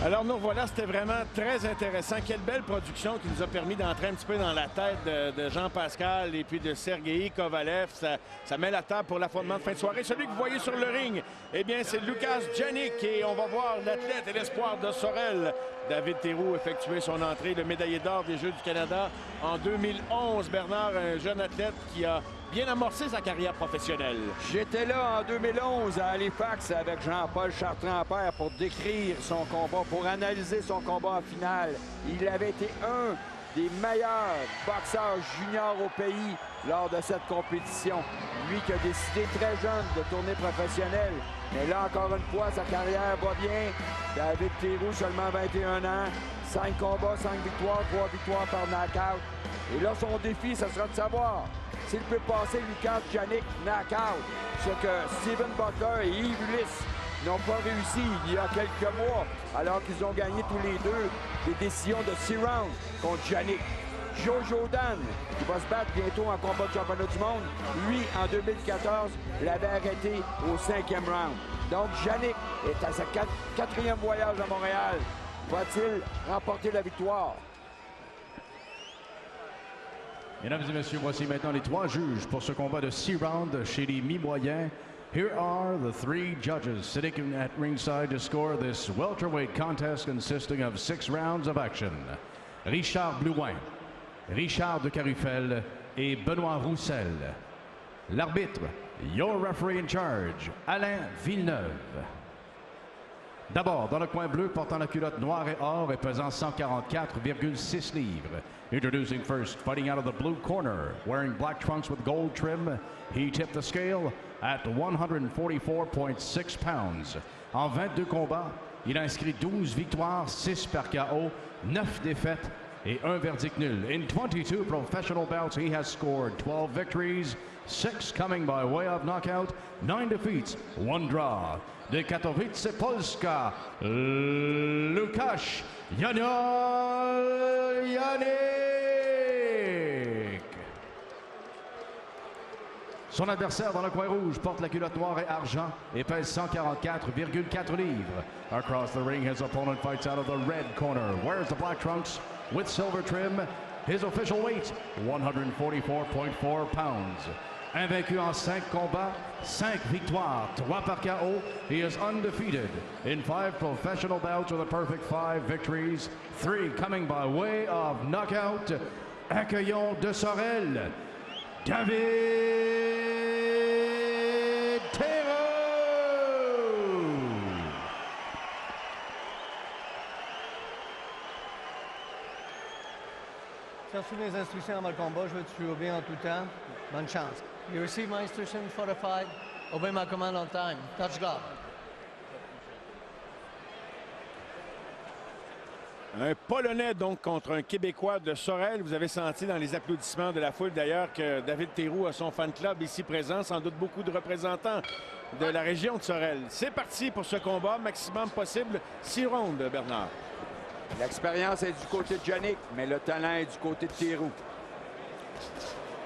Alors nous voilà, c'était vraiment très intéressant. Quelle belle production qui nous a permis d'entrer un petit peu dans la tête de Jean-Pascal et puis de Sergei Kovalev. Ça met la table pour l'affrontement de fin de soirée. Celui que vous voyez sur le ring, eh bien c'est Łukasz Janich et on va voir l'athlète et l'espoir de Sorel. David Théroux effectuer son entrée, le médaillé d'or des Jeux du Canada en 2011. Bernard, un jeune athlète qui a bien amorcé sa carrière professionnelle. J'étais là en 2011 à Halifax avec Jean-Paul Chartrand-Père pour décrire son combat, pour analyser son combat en finale. Il avait été un des meilleurs boxeurs juniors au pays lors de cette compétition. Lui qui a décidé très jeune de tourner professionnel. Mais là, encore une fois, sa carrière va bien. David Théroux, seulement 21 ans. 5 combats, 5 victoires, 3 victoires par knockout. Et là, son défi, ce sera de savoir s'il peut passer Łukasz Janich knockout. Ce que Steven Butler et Yves Ulysse n'ont pas réussi il y a quelques mois, alors qu'ils ont gagné tous les deux des décisions de 6 rounds contre Janich. Jojo Dan, qui va se battre bientôt en combat de championnat du monde, lui, en 2014, l'avait arrêté au 5e round. Donc, Janich est à sa 4e voyage à Montréal. Va-t-il remporter la victoire? Mesdames et messieurs, voici maintenant les 3 juges pour ce combat de 6 rounds chez les mi-moyens. Here are the 3 judges sitting at ringside to score this welterweight contest consisting of 6 rounds of action. Richard Blouin, Richard de Carufel et Benoît Roussel. L'arbitre, your referee in charge, Alain Villeneuve. D'abord, dans le coin bleu, portant la culotte noire et or et pesant 144,6 livres. Introducing first, fighting out of the blue corner, wearing black trunks with gold trim, he tipped the scale at 144.6 pounds. En 22 combats, il a inscrit 12 victoires, 6 par KO, 9 défaites et 1 verdict nul. In 22 professional bouts, he has scored 12 victories, 6 coming by way of knockout, 9 defeats, 1 draw. De Katowice, Polska, Łukasz Janich. Son adversaire dans le coin rouge porte la culotte noire et argent et pèse 144,4 livres. Across the ring, his opponent fights out of the red corner, wears the black trunks with silver trim. His official weight, 144.4 pounds. Invaincu en 5 combats, 5 victoires, 3 par KO. He is undefeated in 5 professional bouts with a perfect 5 victories, 3 coming by way of knockout. Accueillons de Sorel, David Théroux. Tu as reçu les instructions avant le combat, je veux que tu obéis en tout temps. Bonne chance. You receive my instructions for the fight. Obey my command on time. Touch glove. Un Polonais, donc, contre un Québécois de Sorel. Vous avez senti dans les applaudissements de la foule, d'ailleurs, que David Théroux a son fan club ici présent. Sans doute beaucoup de représentants de la région de Sorel. C'est parti pour ce combat. Maximum possible. 6 rounds, Bernard. L'expérience est du côté de Janich, mais le talent est du côté de Théroux.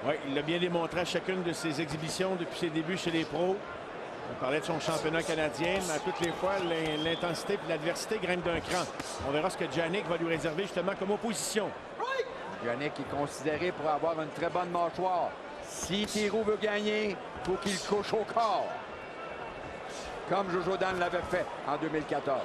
Oui, il l'a bien démontré à chacune de ses exhibitions depuis ses débuts chez les pros. On parlait de son championnat canadien, mais à toutes les fois, l'intensité et l'adversité grimpent d'un cran. On verra ce que Janich va lui réserver justement comme opposition. Janich est considéré pour avoir une très bonne mâchoire. Si Théroux veut gagner, il faut qu'il couche au corps. Comme Jojo Dan l'avait fait en 2014.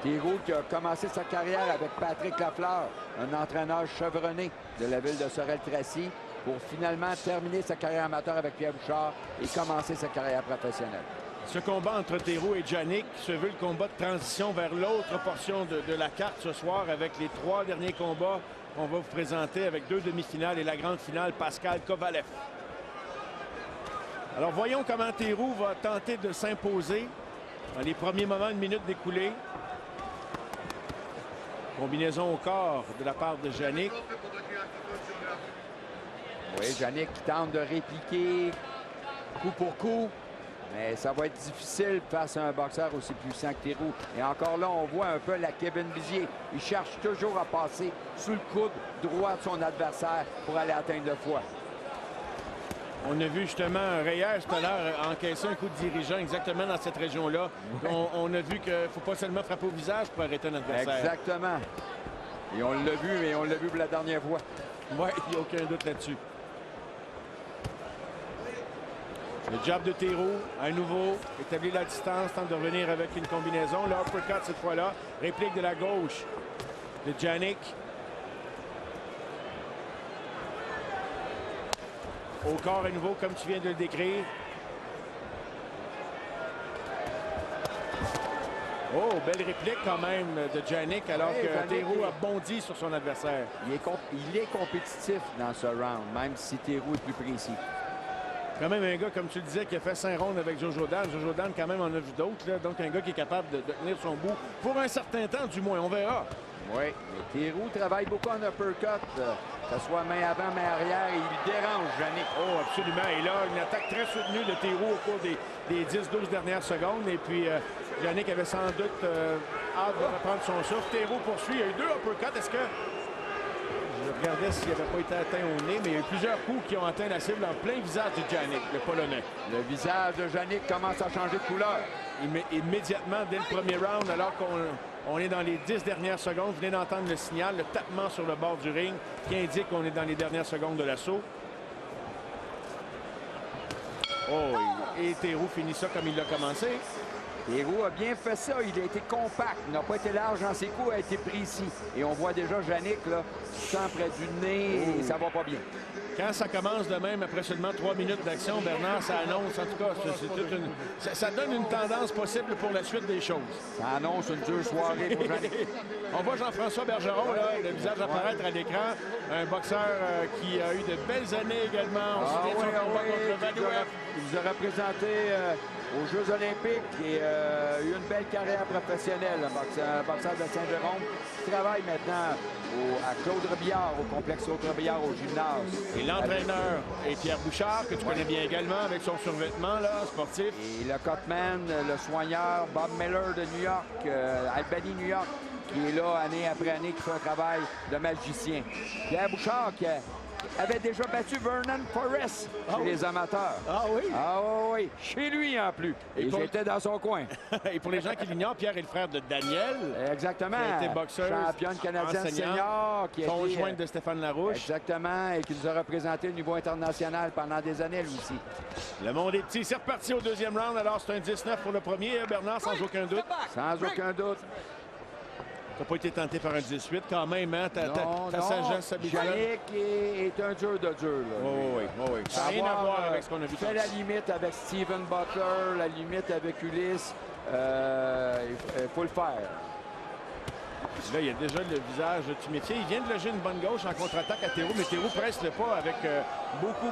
Théroux qui a commencé sa carrière avec Patrick Lafleur, un entraîneur chevronné de la ville de Sorel-Tracy, pour finalement terminer sa carrière amateur avec Pierre Bouchard et commencer sa carrière professionnelle. Ce combat entre Théroux et Janich se veut le combat de transition vers l'autre portion de la carte ce soir avec les 3 derniers combats qu'on va vous présenter avec 2 demi-finales et la grande finale Pascal Kovalev. Alors voyons comment Théroux va tenter de s'imposer dans les premiers moments, une minute d'écoulée. Combinaison au corps de la part de Janich. Oui, Janich qui tente de répliquer coup pour coup. Mais ça va être difficile face à un boxeur aussi puissant que Théroux. Et encore là, on voit un peu la Kevin Bizier. Il cherche toujours à passer sous le coude droit de son adversaire pour aller atteindre le foie. On a vu justement Reyes tout à l'heure encaisser un coup de dirigeant exactement dans cette région-là. On a vu qu'il ne faut pas seulement frapper au visage pour arrêter un adversaire. Exactement. Et on l'a vu, mais on l'a vu pour la dernière fois. Oui, il n'y a aucun doute là-dessus. Le jab de Théroux, à nouveau, établit la distance, tente de revenir avec une combinaison. Le uppercut cette fois-là, réplique de la gauche de Jannik. Au corps à nouveau, comme tu viens de le décrire. Oh, belle réplique quand même de Jannik, alors que Théroux a bondi sur son adversaire. Il est compétitif dans ce round, même si Théroux est plus précis. Quand même un gars, comme tu le disais, qui a fait 5 rondes avec Jojo Dan. Jojo Dan, quand même, en a vu d'autres. Donc, un gars qui est capable de tenir son bout pour un certain temps, du moins. On verra. Oui, mais Théroux travaille beaucoup en uppercut, que ce soit main avant, main arrière, et il dérange Jannik. Oh, absolument. Et là, une attaque très soutenue de Théroux au cours des 10-12 dernières secondes. Et puis, Jannik avait sans doute hâte de reprendre son souffle. Théroux poursuit. Il y a eu 2 uppercuts. Est-ce que... Je regardais s'il n'avait pas été atteint au nez, mais il y a eu plusieurs coups qui ont atteint la cible en plein visage de Jannik, le Polonais. Le visage de Jannik commence à changer de couleur. Immédiatement, dès le premier round, alors qu'on est dans les 10 dernières secondes, vous venez d'entendre le signal, le tapement sur le bord du ring qui indique qu'on est dans les dernières secondes de l'assaut. Oh, et Théroux finit ça comme il l'a commencé. Théroux a bien fait ça. Il a été compact. Il n'a pas été large dans ses coups, il a été précis. Et on voit déjà Jannik, là, sans près du nez, et ça va pas bien. Quand ça commence de même, après seulement 3 minutes d'action, Bernard, ça annonce, en tout cas, ça donne une tendance possible pour la suite des choses. Ça annonce une dure soirée pour Jannik. On voit Jean-François Bergeron, là, le visage apparaître à l'écran. Un boxeur qui a eu de belles années également. On se souvient de son combat contre Valouev. Il vous a représenté aux Jeux olympiques et eu une belle carrière professionnelle, un boxeur de Saint-Jérôme. Il travaille maintenant à Claude Robillard, au complexe Claude Robillard, au gymnase. Et l'entraîneur est Pierre Bouchard, que tu connais bien également, avec son survêtement là, sportif. Et le cutman, le soigneur, Bob Miller de New York, Albany, New York, qui est là année après année, qui fait un travail de magicien. Pierre Bouchard, qui avait déjà battu Vernon Forrest chez les amateurs. Ah oui? Ah oui, chez lui en plus. Et j'étais dans son coin. Et pour les gens qui l'ignorent, Pierre est le frère de Daniel. Exactement. Qui a été boxeur, championne canadienne senior. Qui a été conjointe de Stéphane Larouche. Exactement. Et qui nous a représenté au niveau international pendant des années, lui aussi. Le monde est petit. C'est reparti au deuxième round. Alors, c'est un 19 pour le premier, Bernard, sans aucun doute. Sans aucun doute. Tu n'as pas été tenté par un 18 quand même, hein? Ta sagesse habituelle. Jannik est un dur de dur. Oui. Ça n'a rien à voir avec ce qu'on a vu. C'est la limite avec Steven Butler, la limite avec Ulysse. Il faut le faire. Là, il y a déjà le visage de Tumétier. Il vient de loger une bonne gauche en contre-attaque à Théroux, mais Théroux presse le pas avec beaucoup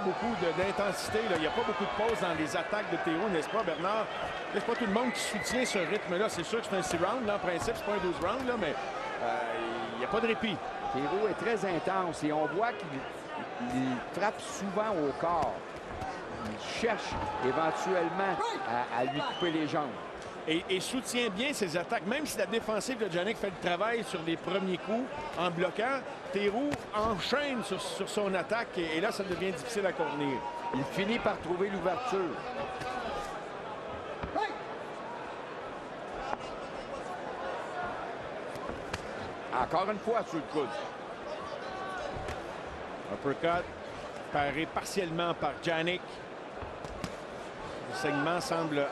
d'intensité. Il n'y a pas beaucoup de pause dans les attaques de Théroux, n'est-ce pas, Bernard? C'est pas tout le monde qui soutient ce rythme-là. C'est sûr que c'est un 6 rounds, là, en principe, c'est pas un 12 rounds, là, mais il n'y a pas de répit. Théroux est très intense et on voit qu'il frappe souvent au corps. Il cherche éventuellement à lui couper les jambes. Et soutient bien ses attaques. Même si la défensive de Jannik fait le travail sur les premiers coups en bloquant, Théroux enchaîne sur son attaque et là, ça devient difficile à contenir. Il finit par trouver l'ouverture. Encore une fois sur le coude. Uppercut paré partiellement par Jannik. Le segment semble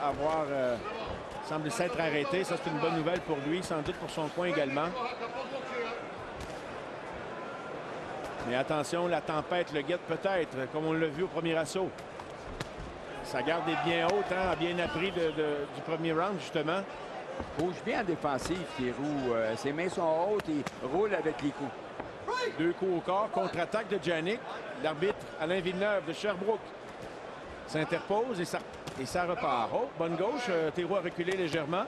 s'être arrêté. Ça, c'est une bonne nouvelle pour lui, sans doute pour son coin également. Mais attention, la tempête le guette peut-être, comme on l'a vu au premier assaut. Sa garde est bien haute, hein, a bien appris du premier round, justement. Bouge bien en défensive, Théroux. Ses mains sont hautes et roule avec les coups. 2 coups au corps, contre-attaque de Jannik. L'arbitre Alain Villeneuve de Sherbrooke s'interpose et ça repart. Oh, bonne gauche. Théroux a reculé légèrement.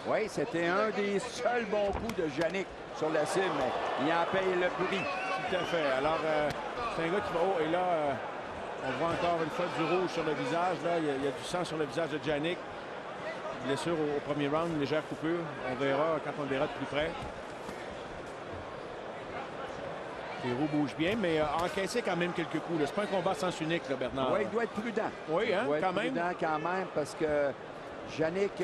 Oui, c'était un des seuls bons coups de Jannik sur la cible, mais il en paye le prix. Tout à fait. Alors, c'est un gars qui va... Oh, et là, on voit encore une fois du rouge sur le visage. Là. Il y a du sang sur le visage de Jannik. Blessure au premier round, une légère coupure. On verra quand on le verra de plus près. Théroux bouge bien, mais a encaissé quand même quelques coups. C'est pas un combat à sens unique, là, Bernard. Oui, il doit être prudent. Oui, hein, Il doit être quand même. prudent quand même parce que Jannick,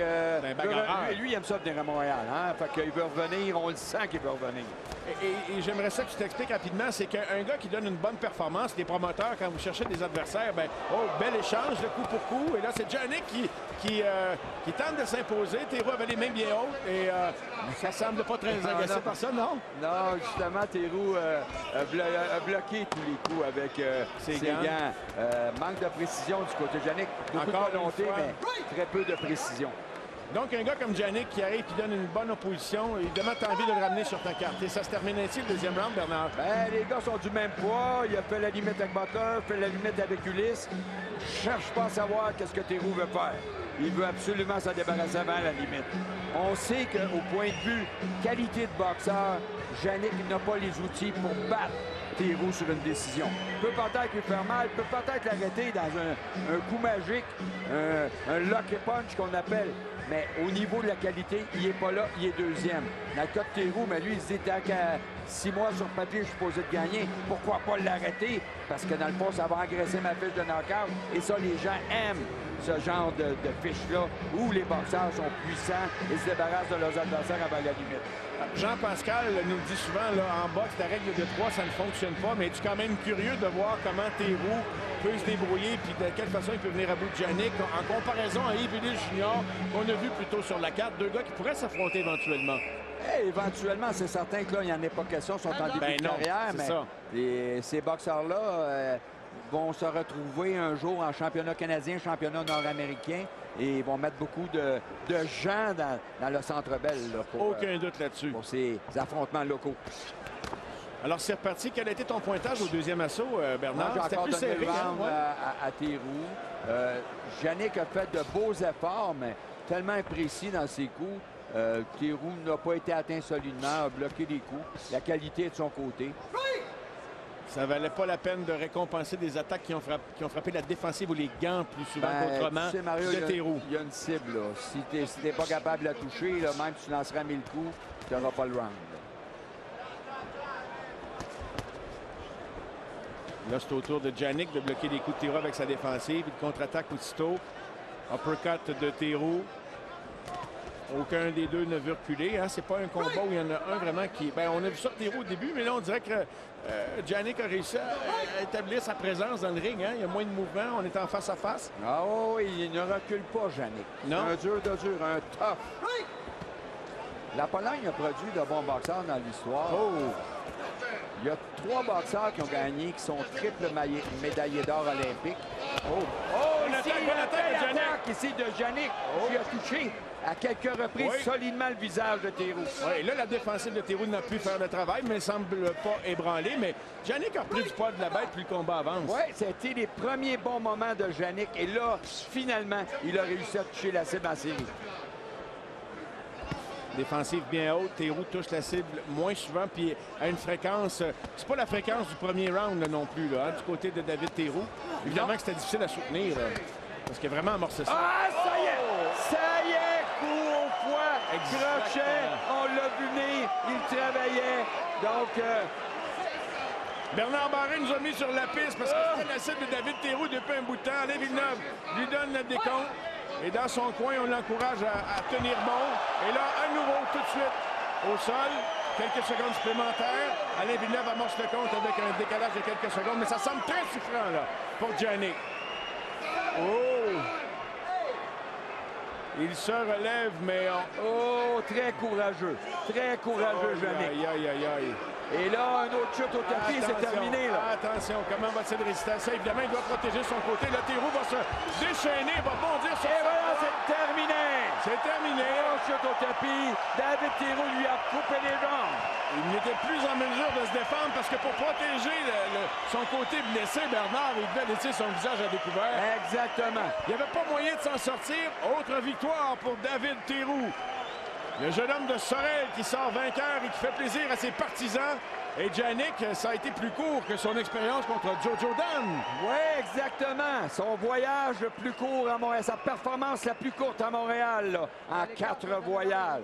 lui, il aime ça venir à Montréal. Hein? Fait qu'il veut revenir, on le sent qu'il veut revenir. Et j'aimerais ça que tu t'expliques rapidement, c'est qu'un gars qui donne une bonne performance, les promoteurs, quand vous cherchez des adversaires, ben, oh, bel échange de coup pour coup. Et là, c'est Jannick qui tente de s'imposer. Théroux avait les mains bien hautes et ça semble pas très agacé par ça, non? Non, justement, Théroux a bloqué tous les coups avec ses gants. Manque de précision du côté de Jannick. Beaucoup de volonté, mais très peu de précision. Donc, un gars comme Jannick qui arrive et donne une bonne opposition, évidemment, tu as envie de le ramener sur ta carte. Et ça se termine ainsi le deuxième round, Bernard? Ben, les gars sont du même poids. Il a fait la limite avec Butler, fait la limite avec Ulysse. Je cherche pas à savoir qu'est-ce que Théroux veut faire. Il veut absolument s'en débarrasser avant la limite. On sait qu'au point de vue qualité de boxeur, Jannick n'a pas les outils pour battre Théroux sur une décision. Peut peut-être lui faire mal, peut peut-être l'arrêter dans un coup magique, un lucky punch qu'on appelle. Mais au niveau de la qualité, il n'est pas là, il est deuxième. Dans le cas de Théroux, mais lui, il se dit, tant qu'à 6 mois sur papier, je suis supposé de gagner. Pourquoi pas l'arrêter? Parce que dans le fond, ça va agresser ma fiche de knockout. Et ça, les gens aiment ce genre de fiche-là, où les boxeurs sont puissants et se débarrassent de leurs adversaires avant la limite. Jean-Pascal nous le dit souvent, là, en boxe, la règle de 3, ça ne fonctionne pas, mais es-tu quand même curieux de voir comment Théroux peut se débrouiller puis de quelle façon il peut venir à bout de Jannick en comparaison à Yves Ulysse Junior qu'on a vu plus tôt sur la carte, deux gars qui pourraient s'affronter éventuellement. Hey, éventuellement, c'est certain que là, il n'y en a pas question, sont en début de carrière, mais ces boxeurs-là vont se retrouver un jour en championnat canadien, championnat nord-américain, et ils vont mettre beaucoup de gens dans le Centre Bell. Aucun doute là-dessus. Pour ces affrontements locaux. Alors, c'est reparti. Quel a été ton pointage au deuxième assaut, Bernard? J'ai encore donné le round à Théroux. Jannick a fait de beaux efforts, mais tellement imprécis dans ses coups. Théroux n'a pas été atteint solidement, a bloqué les coups. La qualité est de son côté. Ça valait pas la peine de récompenser des attaques qui ont frappé la défensive ou les gants plus souvent qu'autrement de Théroux. Il y a une cible. Là. Si tu n'es pas capable de la toucher, là, même si tu lanceras 1000 coups, tu n'auras pas le round. Là, c'est au tour de Jannick de bloquer les coups de Théroux avec sa défensive. Il contre-attaque aussitôt. Uppercut de Théroux. Aucun des deux ne veut reculer. Hein? C'est pas un combat où il y en a un vraiment qui... Ben, on a vu ça de Théroux au début, mais là, on dirait que Jannick a réussi à établir sa présence dans le ring. Hein? Il y a moins de mouvement. On est en face à face. Ah oui, il ne recule pas, Jannick. Non. Un dur de dur, un tough. La Pologne a produit de bons boxeurs dans l'histoire. Oh! Il y a 3 boxeurs qui ont gagné, qui sont triple médaillés d'or olympiques. Oh! Ici de Jannick, qui a touché à quelques reprises solidement le visage de Théroux. Oui, là, la défensive de Théroux n'a pu faire le travail, mais ne semble pas ébranler. Mais Jannick a repris du poids de la bête, puis le combat avance. Oui, c'était les premiers bons moments de Jannick. Et là, finalement, il a réussi à toucher la cible en série. Défensive bien haute. Théroux touche la cible moins souvent, puis à une fréquence... C'est pas la fréquence du premier round là, non plus, là, hein, du côté de David Théroux. Évidemment que c'était difficile à soutenir, là, parce qu'il a vraiment amorcé ça. Ah, ça y est! Ça y est! Coup au foie! Crochet! On l'a vu venir! Il travaillait. Donc... Bernard Barré nous a mis sur la piste parce que c'était la cible de David Théroux depuis un bout de temps. Alain Villeneuve lui donne le décompte. Et dans son coin, on l'encourage à tenir bon. Et là, à nouveau, tout de suite, au sol, quelques secondes supplémentaires. Alain Villeneuve amorce le compte avec un décalage de quelques secondes. Mais ça semble très souffrant, là, pour Jannick. Oh! Il se relève, mais... Oh, très courageux. Très courageux, Jannick. Aïe, aïe, aïe, aïe. Et là, un autre chute au tapis, c'est terminé. Là. Attention, comment va-t-il résister à ça? Évidemment, il doit protéger son côté. Là, Théroux va se déchaîner, va bondir sur... Et voilà, c'est terminé! C'est terminé. Un chute au tapis. David Théroux lui a coupé les jambes. Il n'était plus en mesure de se défendre parce que pour protéger son côté blessé, Bernard, il devait laisser son visage à découvert. Exactement. Il n'y avait pas moyen de s'en sortir. Autre victoire pour David Théroux. Le jeune homme de Sorel qui sort vainqueur et qui fait plaisir à ses partisans. Et Jannick, ça a été plus court que son expérience contre Jojo Dan. Oui, exactement. Son voyage le plus court à Montréal, sa performance la plus courte à Montréal, là, en 4 voyages.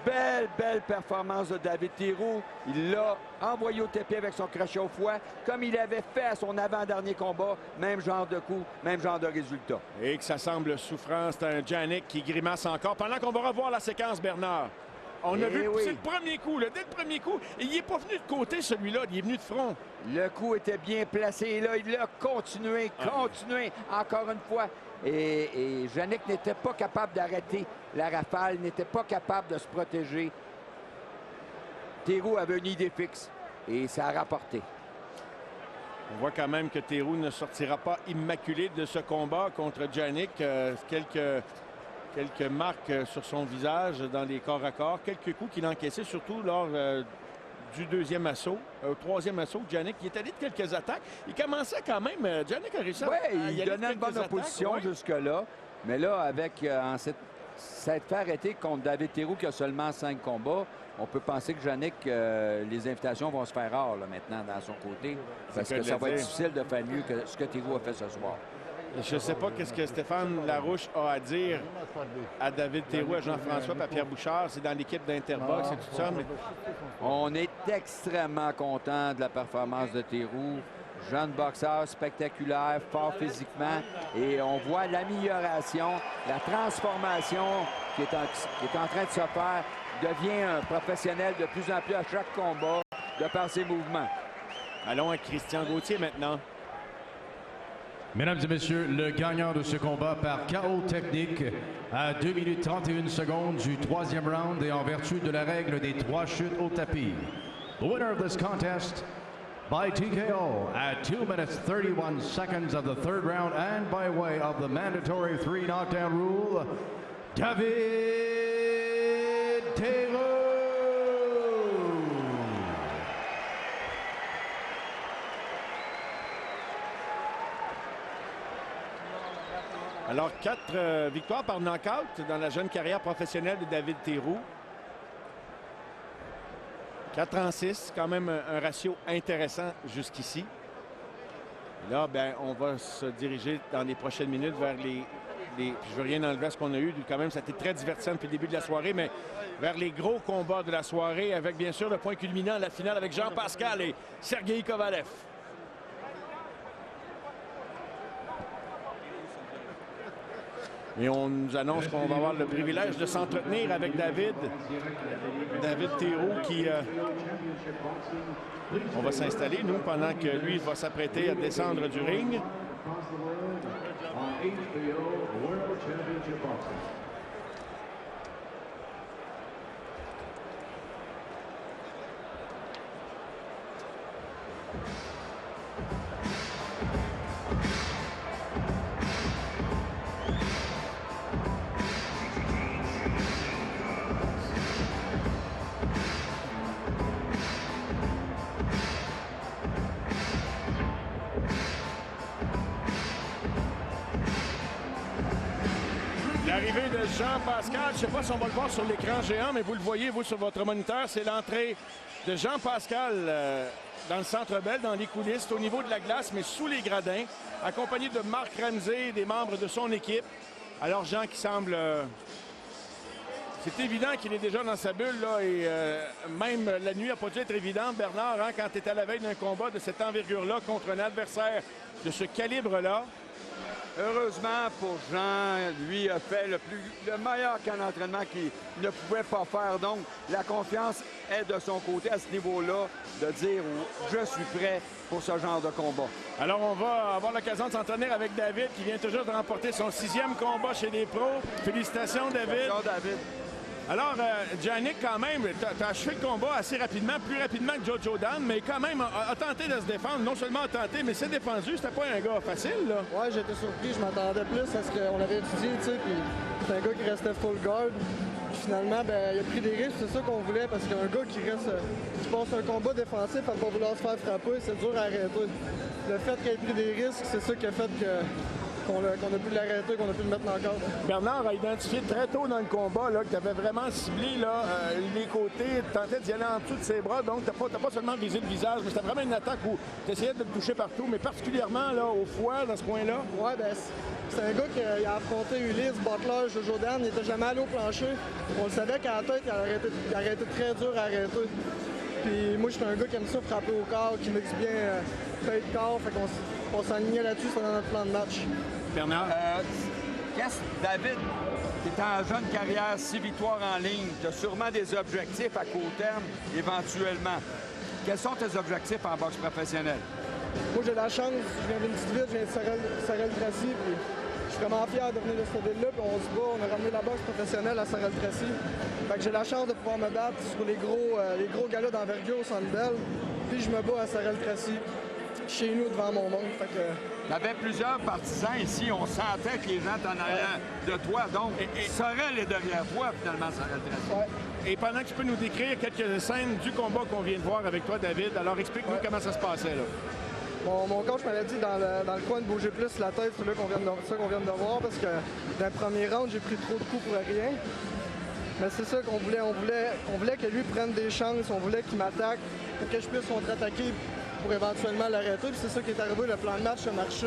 Belle performance de David Theroux. Il l'a envoyé au tapis avec son crochet au foie, comme il avait fait à son avant-dernier combat. Même genre de coup, même genre de résultat. Et que ça semble souffrant, c'est un Jannik qui grimace encore. Pendant qu'on va revoir la séquence, Bernard. On a vu pousser le premier coup, dès le premier coup. Et il n'est pas venu de côté, celui-là. Il est venu de front. Le coup était bien placé. Et là, il a continué, encore une fois. Et Jannik n'était pas capable d'arrêter la rafale, n'était pas capable de se protéger. Theroux avait une idée fixe et ça a rapporté. On voit quand même que Theroux ne sortira pas immaculé de ce combat contre Jannik. Quelques marques sur son visage dans les corps à corps. Quelques coups qu'il a encaissés, surtout lors du deuxième assaut. Au troisième assaut, Jannik, il est allé de quelques attaques. Il commençait quand même. Jannik a réussi il donnait une bonne opposition jusque-là. Mais là, avec s'être fait arrêter contre David Theroux qui a seulement 5 combats, on peut penser que Jannik, les invitations vont se faire rares là, maintenant dans son côté. Parce que ça va être difficile de faire mieux que ce que Theroux a fait ce soir. Je ne sais pas qu'est-ce que Stéphane Larouche a à dire à David Theroux, à Jean-François, à Pierre Bouchard. C'est dans l'équipe d'Interbox et tout ça. Mais... On est extrêmement content de la performance de Theroux. Jeune boxeur, spectaculaire, fort physiquement. Et on voit l'amélioration, la transformation qui est en train de se faire. Il devient un professionnel de plus en plus à chaque combat de par ses mouvements. Allons à Christian Gauthier maintenant. Mesdames et messieurs, le gagnant de ce combat par KO technique à 2 minutes 31 secondes du troisième round et en vertu de la règle des 3 chutes au tapis. The winner of this contest by TKO at 2 minutes 31 seconds of the third round and by way of the mandatory 3 knockdown rule, David Theroux. Alors, 4 victoires par knockout dans la jeune carrière professionnelle de David Theroux. 4-6, quand même un ratio intéressant jusqu'ici. Là, ben, on va se diriger dans les prochaines minutes vers les je veux rien enlever à ce qu'on a eu. Quand même, ça a été très divertissant depuis le début de la soirée, mais vers les gros combats de la soirée, avec bien sûr le point culminant, la finale avec Jean Pascal et Sergei Kovalev. Et on nous annonce qu'on va avoir le privilège de s'entretenir avec David Theroux qui... on va s'installer, nous, pendant que lui va s'apprêter à descendre du ring. L'arrivée de Jean Pascal, je ne sais pas si on va le voir sur l'écran géant, mais vous le voyez, vous, sur votre moniteur, c'est l'entrée de Jean Pascal dans le Centre Bell, dans les coulisses, au niveau de la glace, mais sous les gradins, accompagné de Marc Ramsey et des membres de son équipe. Alors, Jean qui semble... c'est évident qu'il est déjà dans sa bulle, là, et même la nuit n'a pas dû être évidente, Bernard, hein, quand tu es à la veille d'un combat de cette envergure-là contre un adversaire de ce calibre-là. Heureusement pour Jean, lui a fait le meilleur camp d'entraînement qu'il ne pouvait pas faire. Donc, la confiance est de son côté à ce niveau-là, de dire « je suis prêt pour ce genre de combat ». Alors, on va avoir l'occasion de s'entraîner avec David, qui vient toujours de remporter son 6e combat chez les pros. Félicitations, David. Félicitations, David. Alors, Jannik, quand même, tu as achevé le combat assez rapidement, plus rapidement que Jojo Dan, mais quand même a tenté de se défendre. Non seulement a tenté, mais s'est défendu. C'était pas un gars facile, là. Ouais, j'étais surpris. Je m'attendais plus à ce qu'on avait étudié, tu sais, puis c'est un gars qui restait full guard. Puis finalement, ben, il a pris des risques, c'est ça qu'on voulait, parce qu'un gars qui passe un combat défensif à ne pas vouloir se faire frapper, c'est dur à arrêter. Le fait qu'il ait pris des risques, c'est ça qui a fait qu'on a pu l'arrêter, qu'on a pu le mettre en corde. Bernard a identifié très tôt dans le combat là, que tu avais vraiment ciblé là, les côtés, tu tentais d'y aller en dessous de ses bras, donc tu n'as pas seulement visé le visage, mais c'était vraiment une attaque où tu essayais de le toucher partout, mais particulièrement là, au foie, dans ce coin-là. Ouais, ben c'est un gars qui a affronté Ulysse, Butler, Jojo Dan, il n'était jamais allé au plancher. On le savait qu'à la tête, il arrêtait très dur à arrêter. Puis moi, je suis un gars qui aime ça frapper au corps, qui mixe bien tête-corps, fait qu'on s'alignait là-dessus, c'était dans notre plan de match. Bernard? David, tu es en jeune carrière, 6 victoires en ligne. Tu as sûrement des objectifs à court terme, éventuellement. Quels sont tes objectifs en boxe professionnelle? Moi, j'ai la chance, je viens d'une petite ville, je viens de Sorel-Tracy, puis je suis vraiment fier de venir de cette ville-là, puis on se bat, on a ramené la boxe professionnelle à Sorel-Tracy. Fait que j'ai la chance de pouvoir me battre sur les gros galas d'envergure au Centre Bell, puis je me bats à Sorel-Tracy, chez nous, devant mon monde. Fait que... Tu avais plusieurs partisans ici, on sentait que les gens t'en allaient de toi, donc Sorel est derrière toi, finalement, Sorel-Tracy. Ouais. Et pendant que tu peux nous décrire quelques scènes du combat qu'on vient de voir avec toi, David, alors explique-nous comment ça se passait, là. Mon coach m'avait dit dans le coin de bouger plus la tête, c'est là qu'on vient de voir, parce que dans le premier round, j'ai pris trop de coups pour rien. Mais c'est ça qu'on voulait. On voulait que lui prenne des chances, on voulait qu'il m'attaque pour que je puisse contre-attaquer pour éventuellement l'arrêter. Puis c'est ça qui est arrivé, le plan de match a marché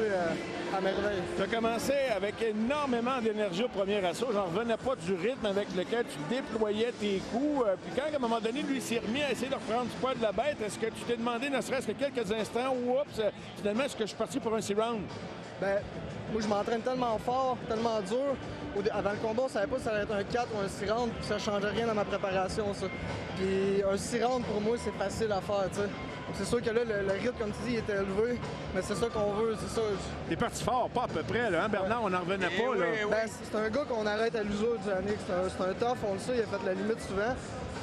à merveille. Tu as commencé avec énormément d'énergie au premier assaut. J'en revenais pas du rythme avec lequel tu déployais tes coups. Puis quand, à un moment donné, lui s'est remis à essayer de reprendre du poids de la bête, est-ce que tu t'es demandé, ne serait-ce que quelques instants, oups, finalement, est-ce que je suis parti pour un 6 rounds? Ben, moi, je m'entraîne tellement fort, tellement dur. Avant le combat, on savait pas si ça allait être un 4 ou un 6 rounds, puis ça changeait rien dans ma préparation, ça. Puis un 6 rounds, pour moi, c'est facile à faire, tu sais. C'est sûr que là, le rythme, comme tu dis, il était élevé, mais c'est ça qu'on veut, c'est ça. T'es parti fort, pas à peu près, là, hein, Bernard? On n'en revenait pas, là. Ben, c'est un gars qu'on arrête à l'usure du Yannick. C'est un tough, on le sait, il a fait la limite souvent.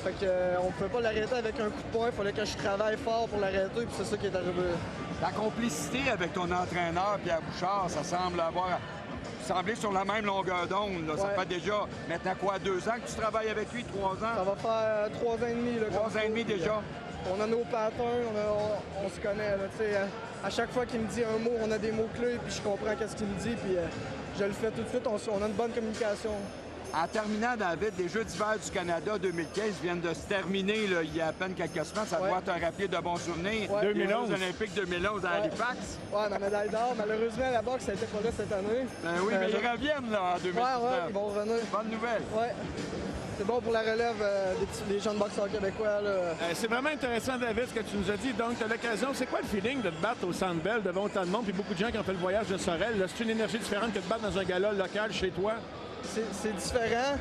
Fait que on ne pouvait pas l'arrêter avec un coup de poing, il fallait que je travaille fort pour l'arrêter, puis c'est ça qui est arrivé. Ta complicité avec ton entraîneur, Pierre Bouchard, ça semble semblé sur la même longueur d'onde. Ça fait déjà, maintenant quoi, 2 ans que tu travailles avec lui, 3 ans? Ça va faire 3 ans et demi. 3 ans et demi déjà? On a nos patterns, on se connaît. Là, à chaque fois qu'il me dit un mot, on a des mots-clés, puis je comprends qu'est-ce qu'il me dit, puis je le fais tout de suite. On a une bonne communication. En terminant, David, les Jeux d'hiver du Canada 2015 viennent de se terminer là, il y a à peine quelques semaines. Ça doit te rappeler de bons souvenirs. Ouais. 2011. Les Jeux olympiques 2011 à Halifax. Ouais, ma médaille d'or. Malheureusement, la boxe, ça n'était pas là cette année. Ben oui, mais ils reviennent là, en 2019. Ouais, ils vont revenir. Bonne nouvelle. Ouais. C'est bon pour la relève des jeunes boxeurs québécois. Là. C'est vraiment intéressant, David, ce que tu nous as dit. Donc, tu as l'occasion. C'est quoi le feeling de te battre au Centre Bell devant autant de monde, puis beaucoup de gens qui ont fait le voyage de Sorel? C'est une énergie différente que de te battre dans un gala local chez toi? C'est différent,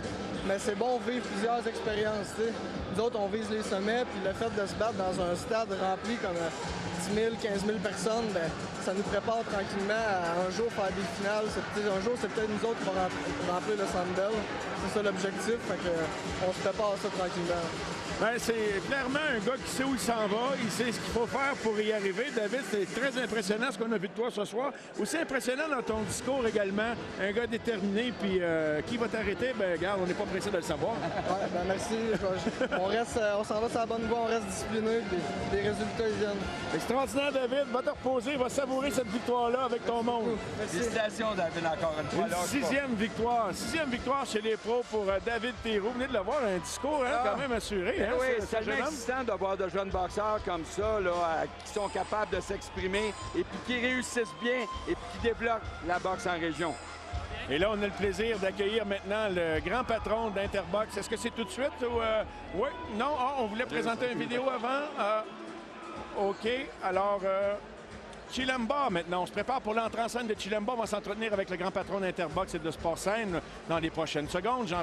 mais c'est bon de vivre plusieurs expériences. T'sais. Nous autres, on vise les sommets, puis le fait de se battre dans un stade rempli comme 10 000, 15 000 personnes, ben, ça nous prépare tranquillement à un jour faire des finales. Un jour, c'est peut-être nous autres qui vont remplir le Centre Bell. C'est ça l'objectif, fait que on se prépare à ça tranquillement. Ben, c'est clairement un gars qui sait où il s'en va, il sait ce qu'il faut faire pour y arriver. David, c'est très impressionnant ce qu'on a vu de toi ce soir. Aussi impressionnant dans ton discours également. Un gars déterminé, puis qui va t'arrêter? Ben, regarde, on n'est pas pressé de le savoir. Ouais, ben merci. On s'en va sur la bonne voie, on reste discipliné, puis les résultats, ils viennent. Extraordinaire, David. Va te reposer, va savourer cette victoire-là avec ton monde. Merci. Félicitations, David, encore une fois. Une sixième victoire chez les pros pour David Perrault. Vous venez de le voir, un discours quand même assuré. Hein, oui, c'est tellement excitant de voir de jeunes boxeurs comme ça, là, qui sont capables de s'exprimer et puis qui réussissent bien et puis qui développent la boxe en région. Et là, on a le plaisir d'accueillir maintenant le grand patron d'Interbox. Est-ce que c'est tout de suite ou... Oui, non, on voulait présenter une vidéo avant. OK, alors... Chilamba, maintenant. On se prépare pour l'entrée en scène de Chilamba. On va s'entretenir avec le grand patron d'Interbox et de Sport Scène dans les prochaines secondes. Jean